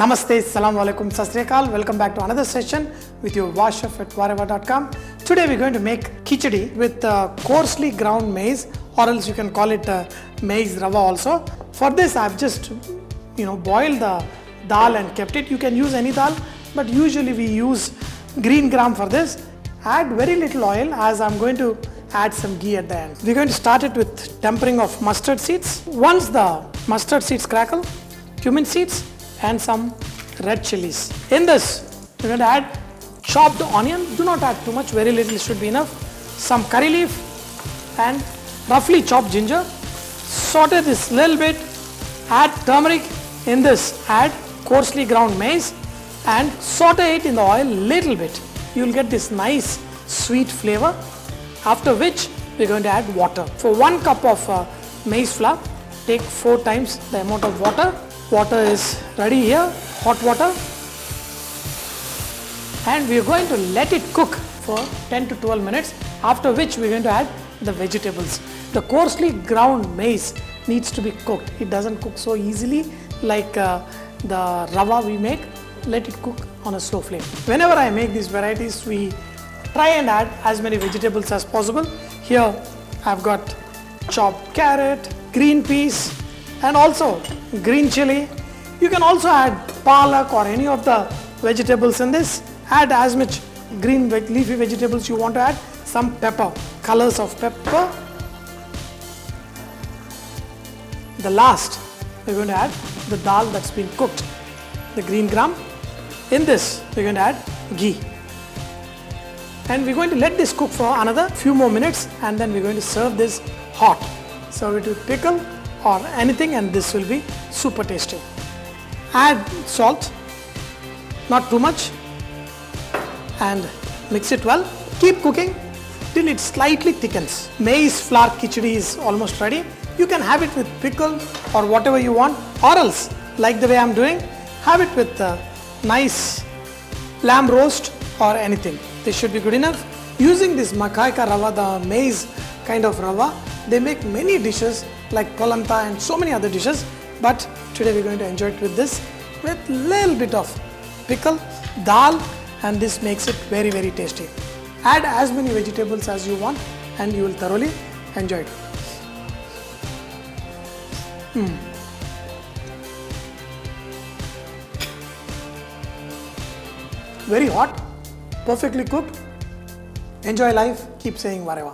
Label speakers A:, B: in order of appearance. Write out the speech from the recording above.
A: Namaste, Assalamu alaikum, Sat Sri Akal. Welcome back to another session with your War Chef at Rava.com. Today we're going to make khichidi with coarsely ground maize, or else you can call it maize rava also. For this I've just boiled the dal and kept it. You can use any dal, but usually we use green gram for this. Add very little oil as I'm going to add some ghee at the end. We're going to start it with tempering of mustard seeds. Once the mustard seeds crackle, cumin seeds and some red chilies. In this, we're going to add chopped onion. Do not add too much, very little should be enough. Some curry leaf and roughly chopped ginger. Saute this little bit, add turmeric. In this, add coarsely ground maize and saute it in the oil little bit. You will get this nice sweet flavor. After which, we're going to add water. For 1 cup of maize flour, take 4 times the amount of water. Water is ready here, hot water, and we are going to let it cook for 10 to 12 minutes, after which we are going to add the vegetables. The coarsely ground maize needs to be cooked. It doesn't cook so easily like the rava we make. Let it cook on a slow flame. Whenever I make these varieties, we try and add as many vegetables as possible. Here I've got chopped carrot, green peas, and also green chili. You can also add palak or any of the vegetables in this. Add as much green leafy vegetables you want to add. Some pepper, colors of pepper. The last, we're going to add the dal that's been cooked, the green gram. In this, we're going to add ghee. And we're going to let this cook for another few more minutes, and then we're going to serve this hot. Serve it with pickle or anything, and this will be super tasty. Add salt, not too much, and mix it well. Keep cooking till it slightly thickens. Maize flour khichdi is almost ready. You can have it with pickle or whatever you want, or else, like the way I'm doing, have it with nice lamb roast or anything. This should be good enough. Using this makai ka rava, the maize kind of rava, they make many dishes like polenta and so many other dishes, but today we're going to enjoy it with this, with little bit of pickle, dal, and this makes it very, very tasty. Add as many vegetables as you want and you will thoroughly enjoy it. Very hot, perfectly cooked. Enjoy life, keep saying whatever.